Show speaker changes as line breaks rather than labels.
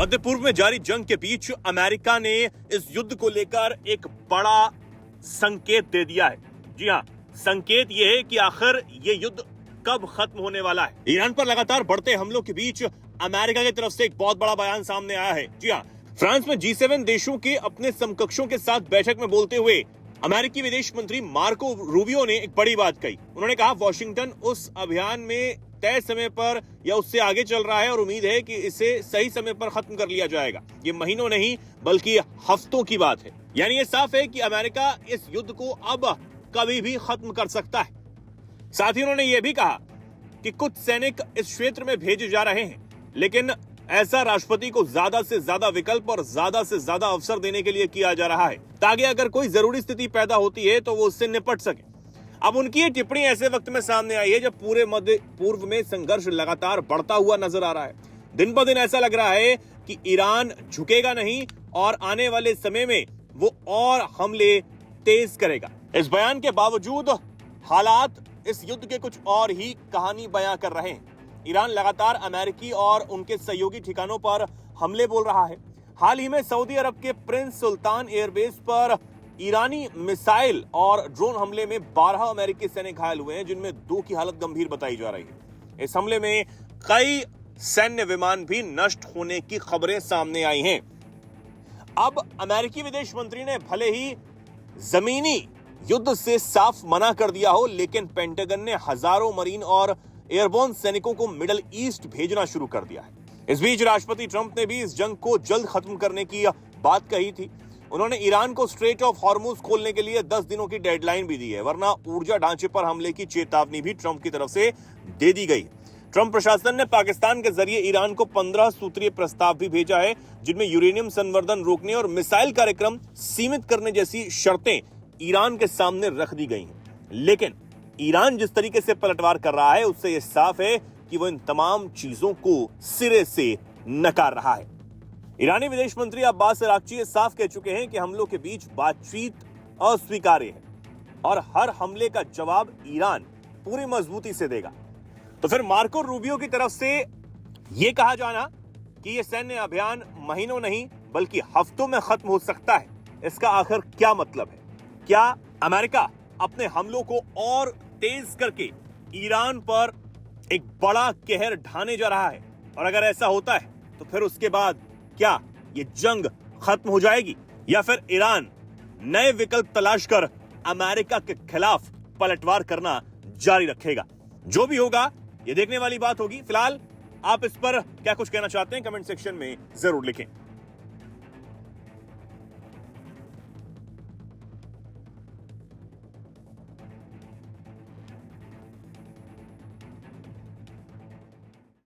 मध्य पूर्व में जारी जंग के बीच अमेरिका ने इस युद्ध को लेकर एक बड़ा संकेत दे दिया है। जी हां, संकेत यह है कि आखिर ये युद्ध कब खत्म होने वाला है। ईरान पर लगातार बढ़ते हमलों के बीच अमेरिका की तरफ से एक बहुत बड़ा बयान सामने आया है। जी हां, फ्रांस में G7 देशों के अपने समकक्षों के साथ बैठक में बोलते हुए अमेरिकी विदेश मंत्री मार्को रूबियो ने एक बड़ी बात कही। उन्होंने कहा वॉशिंगटन उस अभियान में तय समय पर या उससे आगे चल रहा है और उम्मीद है कि इसे सही समय पर खत्म कर लिया जाएगा। ये महीनों नहीं बल्कि हफ्तों की बात है। यानी ये साफ है कि अमेरिका इस युद्ध को अब कभी भी खत्म कर सकता है। साथ ही उन्होंने ये भी कहा कि कुछ सैनिक इस क्षेत्र में भेजे जा रहे हैं, लेकिन ऐसा राष्ट्रपति को ज्यादा से ज्यादा विकल्प और ज्यादा से ज्यादा अवसर देने के लिए किया जा रहा है, ताकि अगर कोई जरूरी स्थिति पैदा होती है तो वो उससे निपट सके। अब उनकी ये टिप्पणी ऐसे वक्त में सामने आई है जब पूरे मध्य पूर्व में संघर्ष लगातार बढ़ता हुआ नजर आ रहा है। दिन ब दिन ऐसा लग रहा है कि ईरान झुकेगा नहीं और आने वाले समय में वो और हमले तेज करेगा। इस बयान के बावजूद हालात इस युद्ध के कुछ और ही कहानी बयां कर रहे हैं। ईरान लगातार अमेरिकी और उनके सहयोगी ठिकानों पर हमले बोल रहा है। हाल ही में सऊदी अरब के प्रिंस सुल्तान एयरबेस पर ईरानी मिसाइल और ड्रोन हमले में 12 अमेरिकी सैनिक घायल हुए हैं, जिनमें 2 की हालत गंभीर बताई जा रही है। इस हमले में कई सैन्य विमान भी नष्ट होने की खबरें सामने आई हैं। अब अमेरिकी विदेश मंत्री ने भले ही जमीनी युद्ध से साफ मना कर दिया हो, लेकिन पेंटागन ने हजारों मरीन और एयरबोर्न सैनिकों को मिडल ईस्ट भेजना शुरू कर दिया है। इस बीच राष्ट्रपति ट्रंप ने भी इस जंग को जल्द खत्म करने की बात कही थी। उन्होंने ईरान को स्ट्रेट ऑफ हॉर्मुज खोलने के लिए 10 दिनों की डेडलाइन भी दी है, वरना ऊर्जा ढांचे पर हमले की चेतावनी भी ट्रंप की तरफ से दे दी गई। ट्रंप प्रशासन ने पाकिस्तान के जरिए ईरान को 15 सूत्रीय प्रस्ताव भी भेजा है, जिनमें यूरेनियम संवर्धन रोकने और मिसाइल कार्यक्रम सीमित करने जैसी शर्तें ईरान के सामने रख दी गई हैं। लेकिन ईरान जिस तरीके से पलटवार कर रहा है, उससे यह साफ है कि वो इन तमाम चीजों को सिरे से नकार रहा है। ईरानी विदेश मंत्री अब्बास अराक्ची साफ कह चुके हैं कि हमलों के बीच बातचीत अस्वीकार्य है और हर हमले का जवाब ईरान पूरी मजबूती से देगा। तो फिर मार्को रूबियो की तरफ से यह कहा जाना कि यह सैन्य अभियान महीनों नहीं बल्कि हफ्तों में खत्म हो सकता है, इसका आखिर क्या मतलब है? क्या अमेरिका अपने हमलों को और तेज करके ईरान पर एक बड़ा कहर ढाने जा रहा है? और अगर ऐसा होता है तो फिर उसके बाद क्या ये जंग खत्म हो जाएगी, या फिर ईरान नए विकल्प तलाश कर अमेरिका के खिलाफ पलटवार करना जारी रखेगा? जो भी होगा ये देखने वाली बात होगी। फिलहाल आप इस पर क्या कुछ कहना चाहते हैं, कमेंट सेक्शन में जरूर लिखें।